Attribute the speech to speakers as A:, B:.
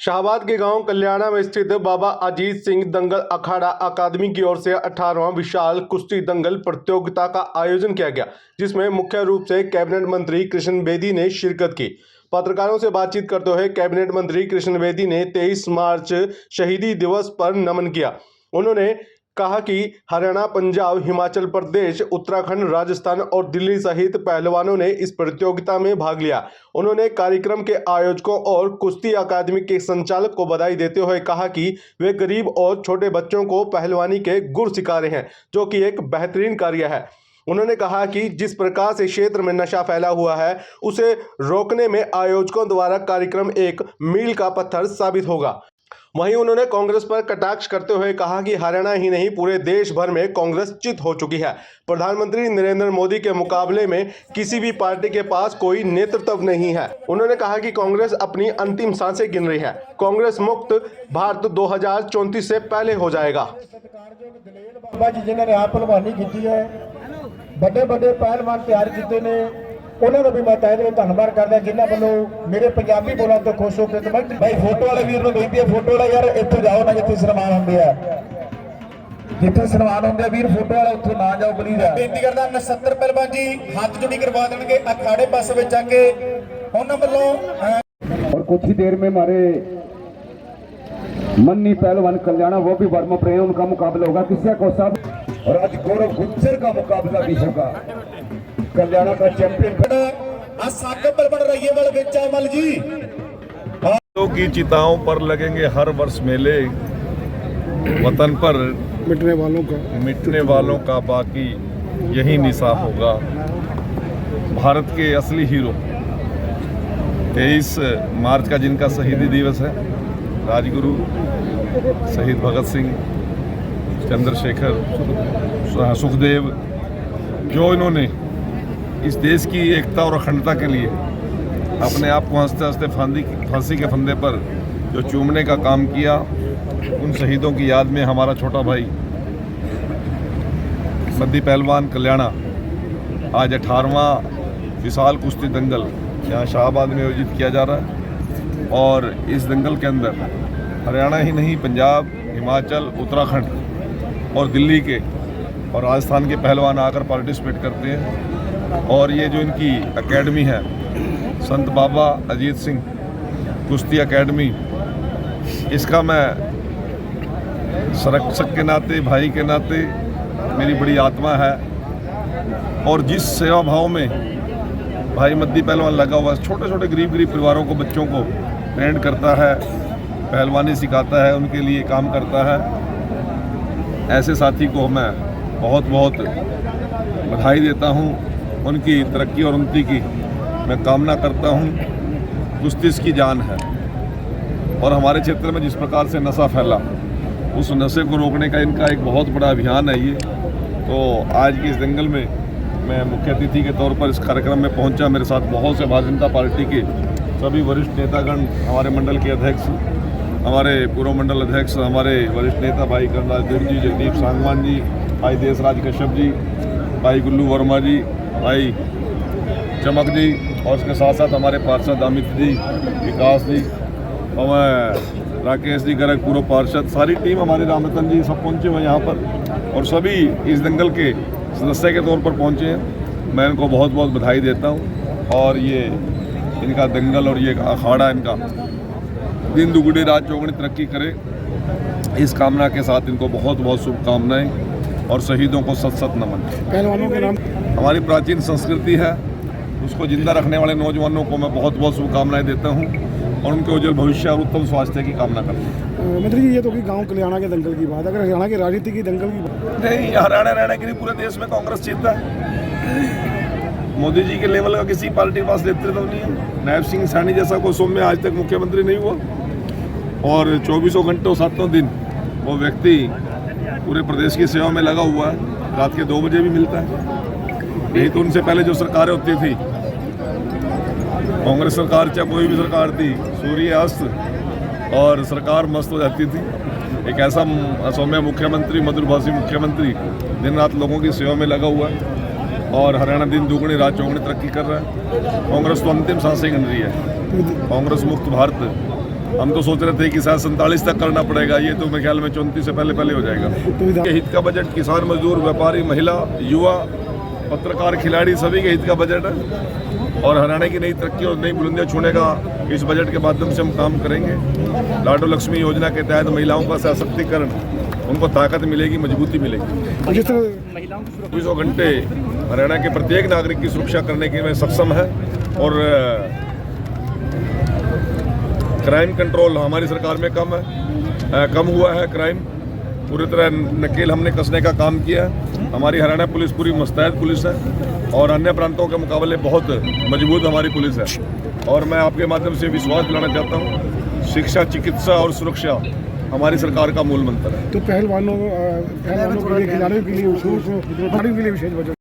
A: शाहबाद के गांव कल्याणा में स्थित बाबा अजीत सिंह दंगल अखाड़ा अकादमी की ओर से 18वां विशाल कुश्ती दंगल प्रतियोगिता का आयोजन किया गया, जिसमें मुख्य रूप से कैबिनेट मंत्री कृष्ण बेदी ने शिरकत की। पत्रकारों से बातचीत करते हुए कैबिनेट मंत्री कृष्ण बेदी ने 23 मार्च शहीदी दिवस पर नमन किया। उन्होंने कहा कि हरियाणा, पंजाब, हिमाचल प्रदेश, उत्तराखंड, राजस्थान और दिल्ली सहित पहलवानों ने इस प्रतियोगिता में भाग लिया। उन्होंने कार्यक्रम के आयोजकों और कुश्ती अकादमी के संचालक को बधाई देते हुए कहा कि वे गरीब और छोटे बच्चों को पहलवानी के गुर सिखा रहे हैं, जो कि एक बेहतरीन कार्य है। उन्होंने कहा कि जिस प्रकार से क्षेत्र में नशा फैला हुआ है, उसे रोकने में आयोजकों द्वारा कार्यक्रम एक मील का पत्थर साबित होगा। वहीं उन्होंने कांग्रेस पर कटाक्ष करते हुए कहा कि हरियाणा ही नहीं, पूरे देश भर में कांग्रेस चित हो चुकी है। प्रधानमंत्री नरेंद्र मोदी के मुकाबले में किसी भी पार्टी के पास कोई नेतृत्व नहीं है। उन्होंने कहा कि कांग्रेस अपनी अंतिम सांसें गिन रही है। कांग्रेस मुक्त भारत 2034 से पहले हो जाएगा।
B: बाबा जी जिन्होंने आप पहलवानी की है, बड़े बड़े पहलवान तैयार किए ने, उन्होंने भी मैं तय दिलों धन्यवाद करदा जिन्हों वालों मेरे पंजाबी बोलने तो खुश हो के। भाई फोटो वाले वीर को बेनती है, फोटो वाला यार इत्थे जाओ ना, जिथे सन्मान होंगे जिथे सन्मान होंगे वीर, फोटो वाला उत्थे ना जाओ प्लीज। बेनती करदा 69 पहलवान जी हाथ जोड़ी करवा देंगे अखाड़े पास में जाके उन्होंने वालों।
C: और कुछ ही देर में हमारे मन्नी पहलवान कल्याणा, वो भी वर्मा प्रेम, उनका मुकाबला होगा किस्सा को साहब, और आज गौरव गुज्जर का मुकाबला भी होगा। कल्याणा का चैंपियन बन रही है जी।
D: की चिताओं पर लगेंगे हर वर्ष मेले, वतन पर मिटने वालों का बाकी यही निशा होगा। भारत के असली हीरो 23 मार्च का जिनका शहीदी दिवस है, राजगुरु शहीद भगत सिंह, चंद्रशेखर, सुखदेव, जो इन्होंने इस देश की एकता और अखंडता के लिए अपने आप को हंसते हंसते फांसी के फंदे पर जो चूमने का काम किया, उन शहीदों की याद में हमारा छोटा भाई मद्दी पहलवान कल्याणा आज 18वां विशाल कुश्ती दंगल यहाँ शाहबाद में आयोजित किया जा रहा है। और इस दंगल के अंदर हरियाणा ही नहीं, पंजाब, हिमाचल, उत्तराखंड और दिल्ली के और राजस्थान के पहलवान आकर पार्टिसिपेट करते हैं। और ये जो इनकी एकेडमी है, संत बाबा अजीत सिंह कुश्ती एकेडमी, इसका मैं संरक्षक के नाते, भाई के नाते मेरी बड़ी आत्मा है। और जिस सेवा भाव में भाई मद्दी पहलवान लगा हुआ, छोटे छोटे गरीब परिवारों को, बच्चों को ट्रेंड करता है, पहलवानी सिखाता है, उनके लिए काम करता है, ऐसे साथी को मैं बहुत बहुत बधाई देता हूँ। उनकी तरक्की और उन्नति की मैं कामना करता हूँ। कुश्ती इसकी जान है और हमारे क्षेत्र में जिस प्रकार से नशा फैला, उस नशे को रोकने का इनका एक बहुत बड़ा अभियान है ये। तो आज की इस दंगल में मैं मुख्य अतिथि के तौर पर इस कार्यक्रम में पहुंचा। मेरे साथ बहुत से भारतीय जनता पार्टी के सभी वरिष्ठ नेतागण, हमारे मंडल के अध्यक्ष, हमारे पूर्व मंडल अध्यक्ष, हमारे वरिष्ठ नेता भाई कर्नल जी, जगदीप सांगवान जी, भाई देशराज कश्यप जी, भाई गुल्लू वर्मा जी, भाई चमक जी, और उसके साथ साथ हमारे पार्षद अमित जी, विकास जी, और राकेश जी गर्ग, पूर्व पार्षद, सारी टीम, हमारे रामरतन जी, सब पहुंचे हुए यहाँ पर और सभी इस दंगल के सदस्य के तौर पर पहुंचे हैं। मैं इनको बहुत बहुत बधाई देता हूँ। और ये इनका दंगल और ये अखाड़ा इनका दिन दुगुनी रात चौगुनी तरक्की करे, इस कामना के साथ इनको बहुत बहुत शुभकामनाएं और शहीदों को सत सत नमन।
B: पहलवानों के नाम
D: हमारी प्राचीन संस्कृति है, उसको जिंदा रखने वाले नौजवानों को मैं बहुत बहुत शुभकामनाएं देता हूं और उनके उज्जवल भविष्य और उत्तम स्वास्थ्य की कामना करता हूँ।
B: मंत्री जी, ये तो कि गांव कल्याणा के दंगल की बात, अगर हरियाणा की राजनीति की दंगल की बात
D: नहीं, हरियाणा रहने के लिए पूरे देश में कांग्रेस जीतता है। मोदी जी के लेवल का किसी पार्टी के पास नेतृत्व नहीं है। नायब सिंह सैनी जैसा कोई सौम्य आज तक मुख्यमंत्री नहीं हुआ और 24 घंटों 7 दिन वो व्यक्ति पूरे प्रदेश की सेवा में लगा हुआ है। रात के 2 बजे भी मिलता है। यही तो उनसे पहले जो सरकारें होती थी, कांग्रेस सरकार चाहे कोई भी सरकार थी, सूर्य अस्त और सरकार मस्त हो जाती थी। एक ऐसा सौम्य मुख्यमंत्री, मधुरभाषी मुख्यमंत्री दिन रात लोगों की सेवा में लगा हुआ है और हरियाणा दिन दुगुनी रात चौगुनी तरक्की कर रहा है। कांग्रेस तो अंतिम सांसें गिन रही है। कांग्रेस मुक्त भारत हम तो सोच रहे थे कि शायद 47 तक करना पड़ेगा, ये तो मेरे ख्याल में 34 से पहले हो जाएगा। के हित का बजट किसान, मजदूर, व्यापारी, महिला, युवा, पत्रकार, खिलाड़ी सभी के हित का बजट है और हरियाणा की नई तरक्की और नई बुलंदियां छूने का इस बजट के माध्यम से हम काम करेंगे। लाडो लक्ष्मी योजना के तहत महिलाओं का सशक्तिकरण, उनको ताकत मिलेगी, मजबूती मिलेगी। 24 घंटे हरियाणा के प्रत्येक नागरिक की सुरक्षा करने के में सक्षम है और क्राइम कंट्रोल हमारी सरकार में कम हुआ है। क्राइम पूरी तरह नकेल हमने कसने का काम किया है। हमारी हरियाणा पुलिस पूरी मुस्तैद पुलिस है और अन्य प्रांतों के मुकाबले बहुत मजबूत हमारी पुलिस है। और मैं आपके माध्यम से विश्वास दिलाना चाहता हूँ, शिक्षा, चिकित्सा और सुरक्षा हमारी सरकार का मूल मंत्र है।
E: तो पहलवानों के लिए, खिलाड़ियों के लिए, विशेष बजट